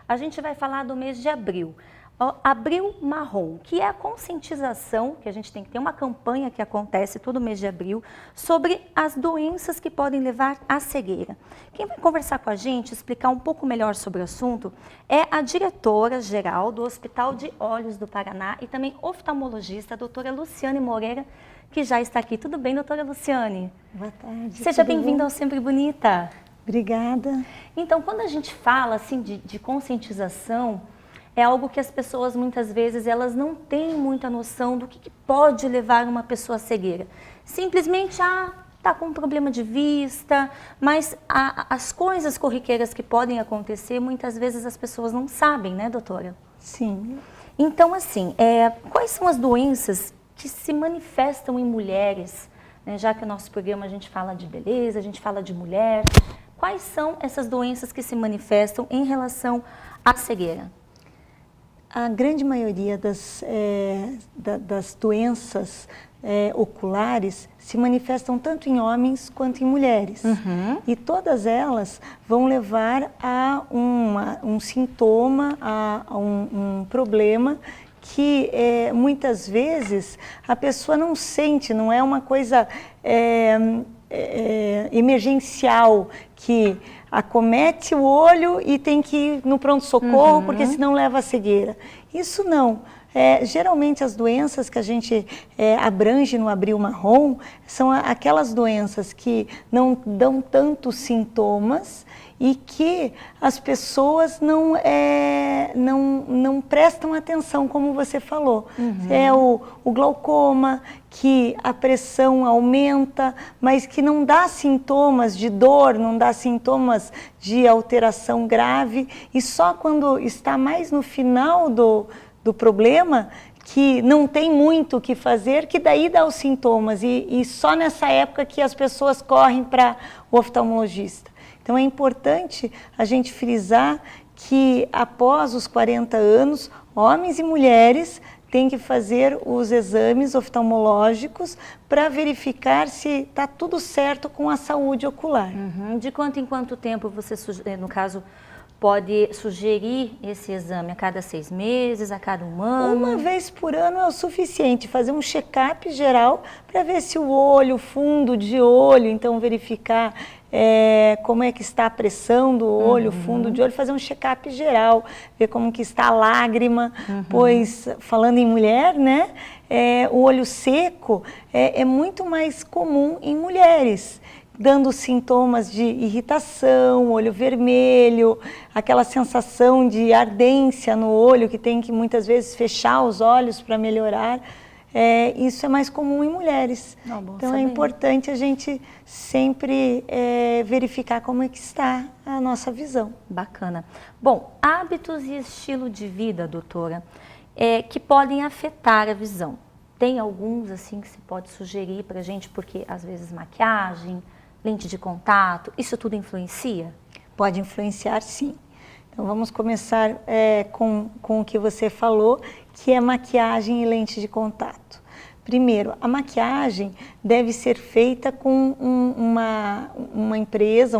A gente vai falar do mês de abril. Abril Marrom, que é a conscientização, que a gente tem que ter uma campanha que acontece todo mês de abril, sobre as doenças que podem levar à cegueira. Quem vai conversar com a gente, explicar um pouco melhor sobre o assunto, é a diretora-geral do Hospital de Olhos do Paraná e também oftalmologista, a doutora Luciane Moreira, que já está aqui. Tudo bem, doutora Luciane? Boa tarde. Seja bem-vinda ao Sempre Bonita. Obrigada. Então, quando a gente fala assim de conscientização, é algo que as pessoas muitas vezes elas não têm muita noção do que pode levar uma pessoa à cegueira. Simplesmente, tá com um problema de vista, mas as coisas corriqueiras que podem acontecer, muitas vezes as pessoas não sabem, né, doutora? Sim. Então, assim, quais são as doenças que se manifestam em mulheres, né? Já que o nosso programa a gente fala de beleza, a gente fala de mulher, quais são essas doenças que se manifestam em relação à cegueira? A grande maioria das doenças oculares se manifestam tanto em homens quanto em mulheres. Uhum. E todas elas vão levar a um sintoma, a um problema que muitas vezes a pessoa não sente, não é uma coisa emergencial que acomete o olho e tem que ir no pronto-socorro, porque senão leva à cegueira. Isso não. Geralmente as doenças que a gente abrange no Abril Marrom são aquelas doenças que não dão tantos sintomas e que as pessoas não prestam atenção, como você falou. É o glaucoma, que a pressão aumenta, mas que não dá sintomas de dor, não dá sintomas de alteração grave, e só quando está mais no final do problema, que não tem muito o que fazer, que daí dá os sintomas, e só nessa época que as pessoas correm para o oftalmologista. Então é importante a gente frisar que após os 40 anos, homens e mulheres têm que fazer os exames oftalmológicos para verificar se está tudo certo com a saúde ocular. Uhum. De quanto em quanto tempo você, no caso, pode sugerir esse exame? A cada 6 meses, a cada 1 ano? Uma vez por ano é o suficiente, fazer um check-up geral para ver se o olho, o fundo de olho, então verificar como é que está a pressão do olho, o fundo de olho, fazer um check-up geral, ver como que está a lágrima, pois, falando em mulher, né, o olho seco é muito mais comum em mulheres, dando sintomas de irritação, olho vermelho, aquela sensação de ardência no olho, que tem que muitas vezes fechar os olhos para melhorar. Isso é mais comum em mulheres. Então é importante a gente sempre verificar como é que está a nossa visão. Bacana. Bom, hábitos e estilo de vida, doutora, que podem afetar a visão. Tem alguns assim que se pode sugerir para a gente, porque às vezes maquiagem, lente de contato, isso tudo influencia? Pode influenciar, sim. Então vamos começar com o que você falou, que é maquiagem e lente de contato. Primeiro, a maquiagem deve ser feita com uma empresa,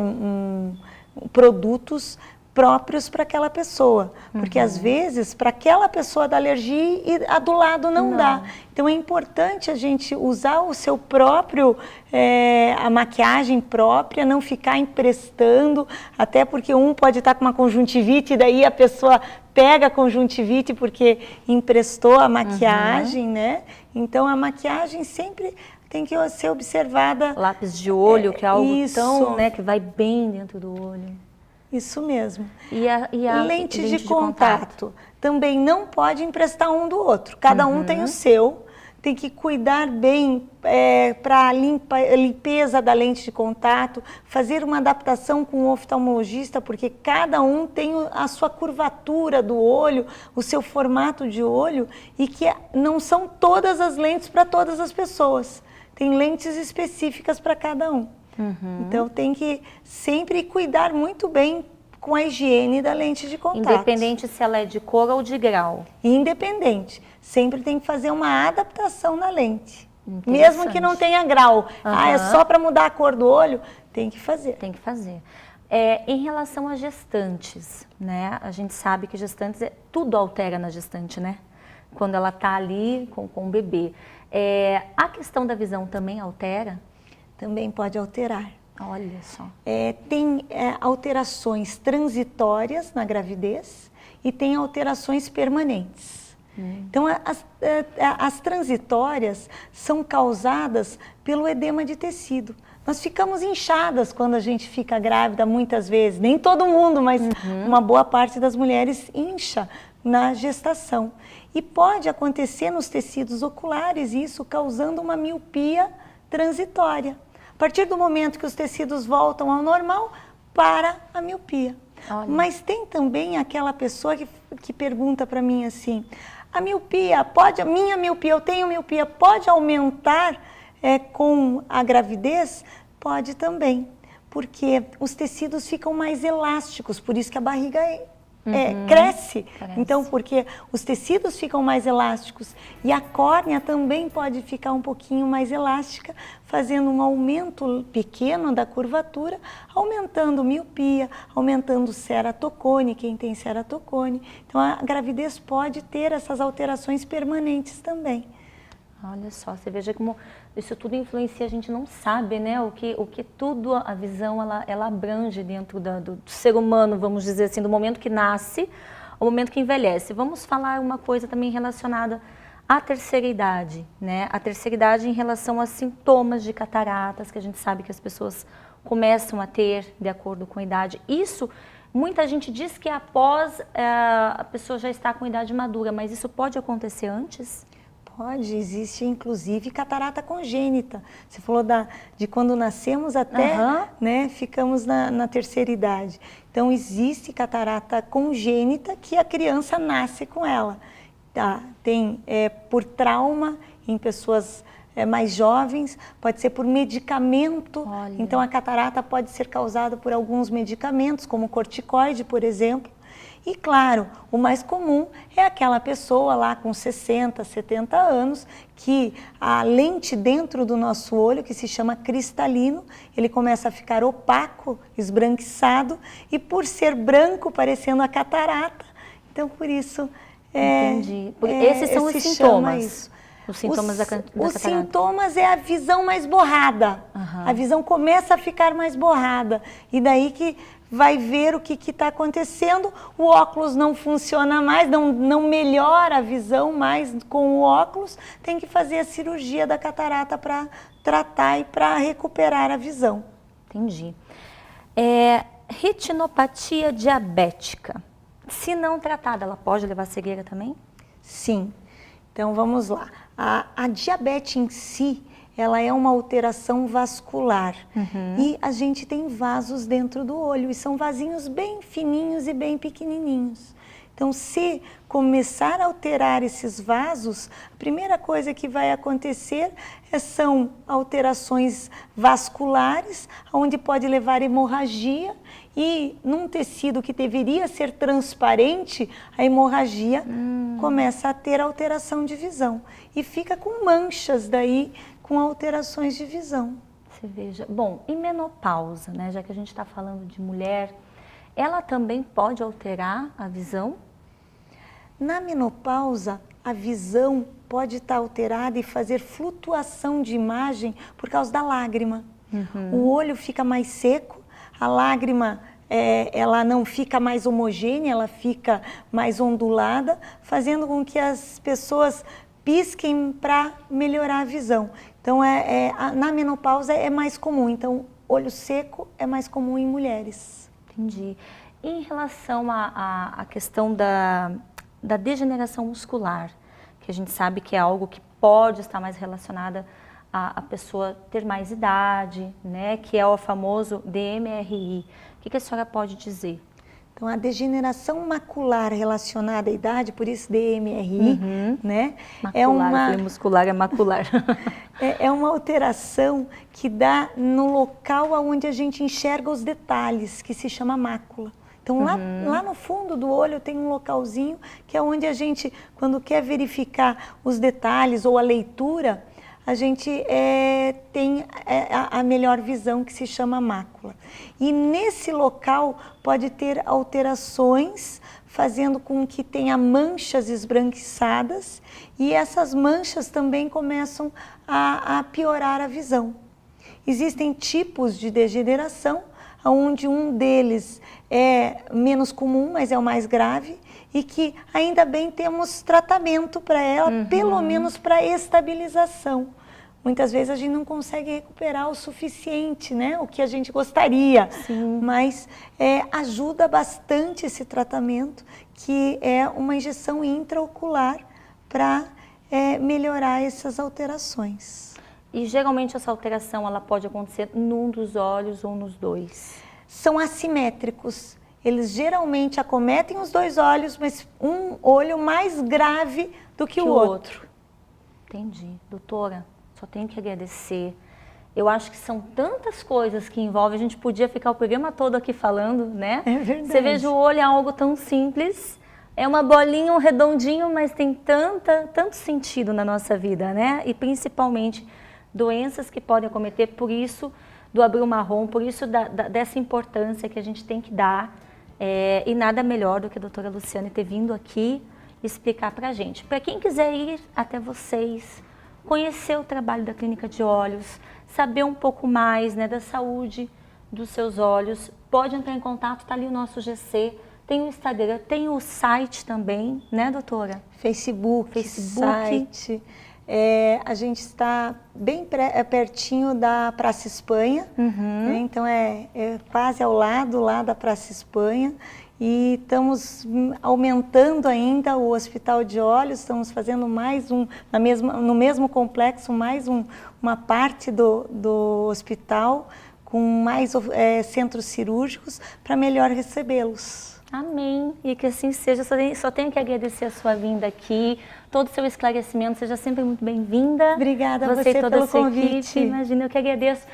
produtos próprios para aquela pessoa, porque às vezes para aquela pessoa dá alergia e a do lado não dá. Então é importante a gente usar o seu próprio, a maquiagem própria, não ficar emprestando, até porque um pode estar com uma conjuntivite e daí a pessoa pega a conjuntivite porque emprestou a maquiagem, né? Então a maquiagem sempre tem que ser observada. Lápis de olho, que é algo isso, tão, né, que vai bem dentro do olho. Isso mesmo. E a lente de contato também não pode emprestar um do outro. Cada um tem o seu. Tem que cuidar bem para a limpeza da lente de contato, fazer uma adaptação com o oftalmologista, porque cada um tem a sua curvatura do olho, o seu formato de olho, e que não são todas as lentes para todas as pessoas. Tem lentes específicas para cada um. Então tem que sempre cuidar muito bem com a higiene da lente de contato. Independente se ela é de cor ou de grau. Independente. Sempre tem que fazer uma adaptação na lente. Mesmo que não tenha grau. É só para mudar a cor do olho, tem que fazer. Tem que fazer. Em relação a gestantes, né? A gente sabe que gestantes, tudo altera na gestante, né? Quando ela está ali com o bebê. A questão da visão também altera? Também pode alterar. Olha só. Tem alterações transitórias na gravidez e tem alterações permanentes. Então, as transitórias são causadas pelo edema de tecido. Nós ficamos inchadas quando a gente fica grávida, muitas vezes. Nem todo mundo, mas uma boa parte das mulheres incha na gestação. E pode acontecer nos tecidos oculares, isso causando uma miopia transitória. A partir do momento que os tecidos voltam ao normal, para a miopia. Olha. Mas tem também aquela pessoa que pergunta para mim assim, a minha miopia, eu tenho miopia, pode aumentar com a gravidez? Pode também, porque os tecidos ficam mais elásticos, por isso que a barriga cresce. Então, porque os tecidos ficam mais elásticos e a córnea também pode ficar um pouquinho mais elástica, fazendo um aumento pequeno da curvatura, aumentando miopia, aumentando ceratocone, quem tem ceratocone. Então, a gravidez pode ter essas alterações permanentes também. Olha só, você veja como isso tudo influencia, a gente não sabe, né? O que tudo, a visão, ela abrange dentro do ser humano, vamos dizer assim, do momento que nasce ao momento que envelhece. Vamos falar uma coisa também relacionada à terceira idade, né? A terceira idade em relação a sintomas de cataratas, que a gente sabe que as pessoas começam a ter de acordo com a idade. Isso, muita gente diz que após a pessoa já está com idade madura, mas isso pode acontecer antes? Pode, existe inclusive catarata congênita. Você falou de quando nascemos até, né, ficamos na terceira idade. Então existe catarata congênita que a criança nasce com ela. Tem por trauma em pessoas mais jovens, pode ser por medicamento. Olha. Então a catarata pode ser causada por alguns medicamentos, como corticoide, por exemplo. E claro, o mais comum é aquela pessoa lá com 60, 70 anos, que a lente dentro do nosso olho, que se chama cristalino, ele começa a ficar opaco, esbranquiçado, e por ser branco, parecendo a catarata, então por isso... Entendi. Esses são os sintomas. Os sintomas da catarata. Os sintomas é a visão mais borrada. A visão começa a ficar mais borrada. E daí que vai ver o que está acontecendo, o óculos não funciona mais, não melhora a visão mais com o óculos, tem que fazer a cirurgia da catarata para tratar e para recuperar a visão. Entendi. Retinopatia diabética, se não tratada, ela pode levar a cegueira também? Sim. Então vamos lá. A diabetes em si, ela é uma alteração vascular e a gente tem vasos dentro do olho e são vasinhos bem fininhos e bem pequenininhos. Então, se começar a alterar esses vasos, a primeira coisa que vai acontecer são alterações vasculares, onde pode levar hemorragia e num tecido que deveria ser transparente, a hemorragia começa a ter alteração de visão e fica com manchas daí, com alterações de visão. Você veja. Bom, e menopausa, né? Já que a gente está falando de mulher, ela também pode alterar a visão? Na menopausa, a visão pode estar alterada e fazer flutuação de imagem por causa da lágrima. O olho fica mais seco, a lágrima ela não fica mais homogênea, ela fica mais ondulada, fazendo com que as pessoas pisquem para melhorar a visão. Então, na menopausa é mais comum. Então, olho seco é mais comum em mulheres. Entendi. Em relação à questão da degeneração muscular, que a gente sabe que é algo que pode estar mais relacionada a pessoa ter mais idade, né? Que é o famoso DMRI. O que a senhora pode dizer? Então, a degeneração macular relacionada à idade, por isso DMRI, né? Macular, muscular é macular. É uma alteração que dá no local onde a gente enxerga os detalhes, que se chama mácula. Então, lá no fundo do olho tem um localzinho que é onde a gente, quando quer verificar os detalhes ou a leitura, a gente tem a melhor visão, que se chama mácula. E nesse local pode ter alterações, fazendo com que tenha manchas esbranquiçadas, e essas manchas também começam a piorar a visão. Existem tipos de degeneração, onde um deles é menos comum, mas é o mais grave, e que ainda bem temos tratamento para ela, pelo menos para estabilização. Muitas vezes a gente não consegue recuperar o suficiente, né? O que a gente gostaria. Sim. Mas ajuda bastante esse tratamento, que é uma injeção intraocular para melhorar essas alterações. E geralmente essa alteração ela pode acontecer num dos olhos ou nos dois? São assimétricos. Eles geralmente acometem os dois olhos, mas um olho mais grave do que o outro. Entendi. Doutora, só tenho que agradecer. Eu acho que são tantas coisas que envolvem, a gente podia ficar o programa todo aqui falando, né? É verdade. Você veja, o olho é algo tão simples, é uma bolinha, um redondinho, mas tem tanto sentido na nossa vida, né? E principalmente doenças que podem acometer, por isso do abril marrom, por isso dessa importância que a gente tem que dar. E nada melhor do que a doutora Luciane ter vindo aqui explicar para a gente. Para quem quiser ir até vocês, conhecer o trabalho da Clínica de Olhos, saber um pouco mais, né, da saúde dos seus olhos, pode entrar em contato, está ali o nosso GC, tem o Instagram, tem o site também, né, doutora? Facebook. Site. A gente está bem pertinho da Praça Espanha, né? Então é quase ao lado lá da Praça Espanha, e estamos aumentando ainda o Hospital de Olhos, estamos fazendo mais no mesmo complexo, mais uma parte do hospital, com mais centros cirúrgicos, para melhor recebê-los. Amém. E que assim seja. Só tenho que agradecer a sua vinda aqui, todo o seu esclarecimento. Seja sempre muito bem-vinda. Obrigada a você pelo convite. Imagina, eu que agradeço.